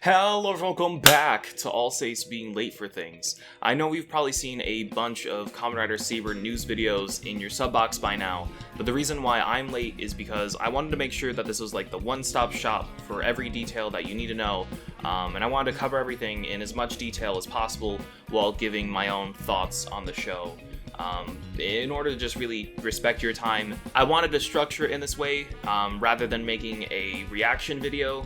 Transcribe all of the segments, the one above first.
Hello everyone, welcome back to Alsace being late for things. I know we've probably seen a bunch of Kamen Rider Saber news videos in your sub box by now, but the reason why I'm late is because I wanted to make sure that this was like the one-stop shop for every detail that you need to know, and I wanted to cover everything in as much detail as possible while giving my own thoughts on the show. In order to just really respect your time, I wanted to structure it in this way, rather than making a reaction video,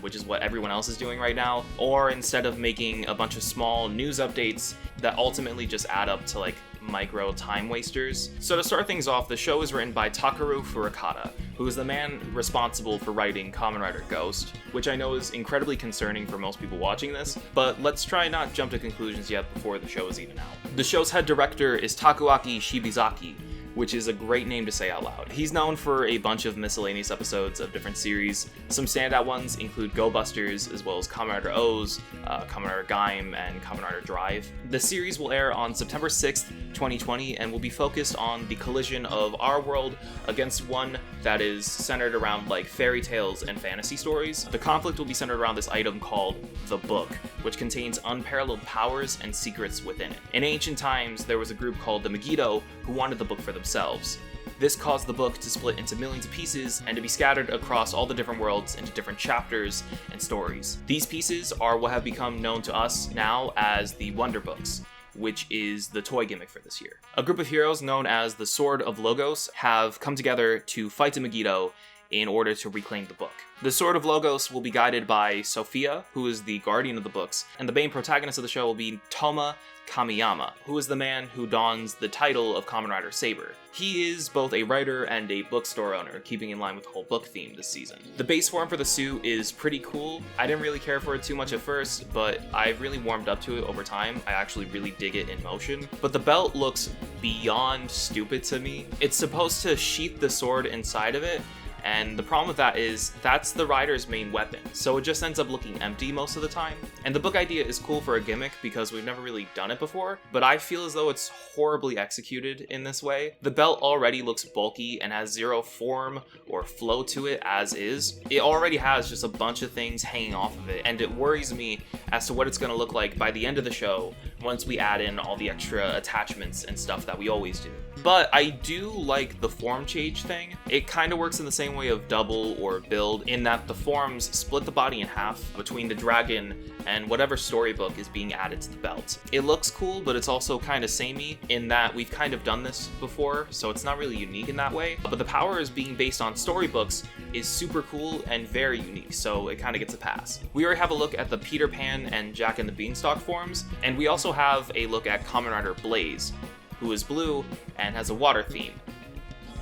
which is what everyone else is doing right now, or instead of making a bunch of small news updates that ultimately just add up to like micro time wasters. So to start things off, the show is written by Takeru Furukawa, who is the man responsible for writing Kamen Rider Ghost, which I know is incredibly concerning for most people watching this, but let's try not jump to conclusions yet before the show is even out. The show's head director is Takuaki Shibazaki, which is a great name to say out loud. He's known for a bunch of miscellaneous episodes of different series. Some standout ones include Go Busters, as well as Kamen Rider O's, Kamen Rider Gaim, and Kamen Rider Drive. The series will air on September 6th, 2020, and will be focused on the collision of our world against one that is centered around like fairy tales and fantasy stories. The conflict will be centered around this item called the Book, which contains unparalleled powers and secrets within it. In ancient times, there was a group called the Megiddo who wanted the book for themselves. This caused the book to split into millions of pieces and to be scattered across all the different worlds into different chapters and stories. These pieces are what have become known to us now as the Wonder Books, which is the toy gimmick for this year. A group of heroes known as the Sword of Logos have come together to fight the Megiddo in order to reclaim the book. The Sword of Logos will be guided by Sophia, who is the guardian of the books, and the main protagonist of the show will be Toma Kamiyama, who is the man who dons the title of Kamen Rider Saber. He is both a writer and a bookstore owner, keeping in line with the whole book theme this season. The base form for the suit is pretty cool. I didn't really care for it too much at first, but I've really warmed up to it over time. I actually really dig it in motion. But the belt looks beyond stupid to me. It's supposed to sheath the sword inside of it, and the problem with that is that's the rider's main weapon, so it just ends up looking empty most of the time. And the book idea is cool for a gimmick because we've never really done it before, but I feel as though it's horribly executed in this way. The belt already looks bulky and has zero form or flow to it as is. It already has just a bunch of things hanging off of it, and it worries me as to what it's going to look like by the end of the show once we add in all the extra attachments and stuff that we always do. But I do like the form change thing. It kind of works in the same way of double or build, in that the forms split the body in half between the dragon and whatever storybook is being added to the belt. It looks cool, but it's also kind of samey in that we've kind of done this before, so it's not really unique in that way. But the powers being based on storybooks is super cool and very unique, so it kind of gets a pass. We already have a look at the Peter Pan and Jack and the Beanstalk forms, and we also have a look at Kamen Rider Blaze, who is blue and has a water theme.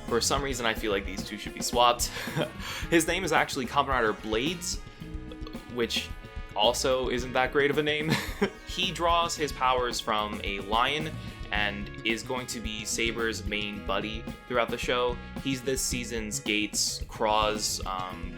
For some reason, I feel like these two should be swapped. His name is actually Kamen Rider Blades, which also isn't that great of a name. He draws his powers from a lion and is going to be Saber's main buddy throughout the show. He's this season's Gates, Craw's,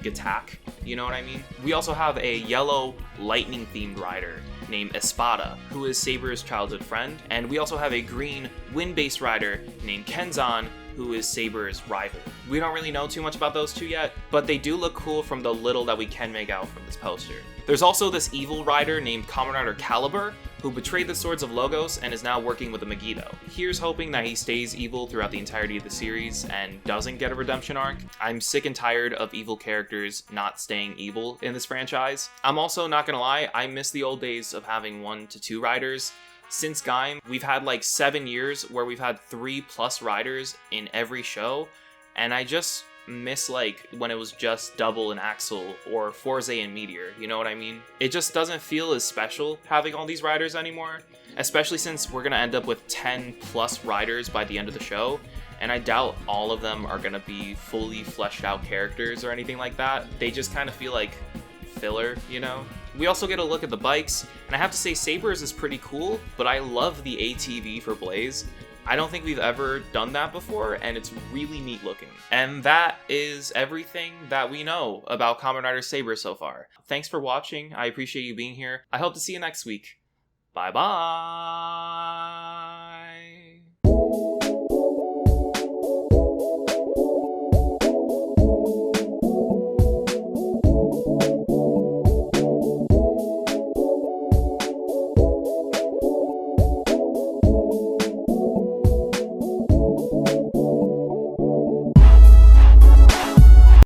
Gatak, you know what I mean? We also have a yellow lightning-themed rider named Espada, who is Saber's childhood friend, and we also have a green wind-based rider named Kenzan, who is Saber's rival. We don't really know too much about those two yet, but they do look cool from the little that we can make out from this poster. There's also this evil rider named Kamen Rider Caliber, who betrayed the Swords of Logos and is now working with the Megiddo. Here's hoping that he stays evil throughout the entirety of the series and doesn't get a redemption arc. I'm sick and tired of evil characters not staying evil in this franchise. I'm also not gonna lie, I miss the old days of having 1 to 2 riders. Since Gaim, we've had like 7 years where we've had 3+ riders in every show, and I just miss like when it was just Double and Axel or Forze and Meteor, you know what I mean? It just doesn't feel as special having all these riders anymore, especially since we're gonna end up with 10+ riders by the end of the show, and I doubt all of them are gonna be fully fleshed out characters or anything like that. They just kind of feel like filler, you know? We also get a look at the bikes, and I have to say Saber's is pretty cool, but I love the ATV for Blaze. I don't think we've ever done that before, and it's really neat looking. And that is everything that we know about Kamen Rider Saber so far. Thanks for watching, I appreciate you being here. I hope to see you next week. Bye bye!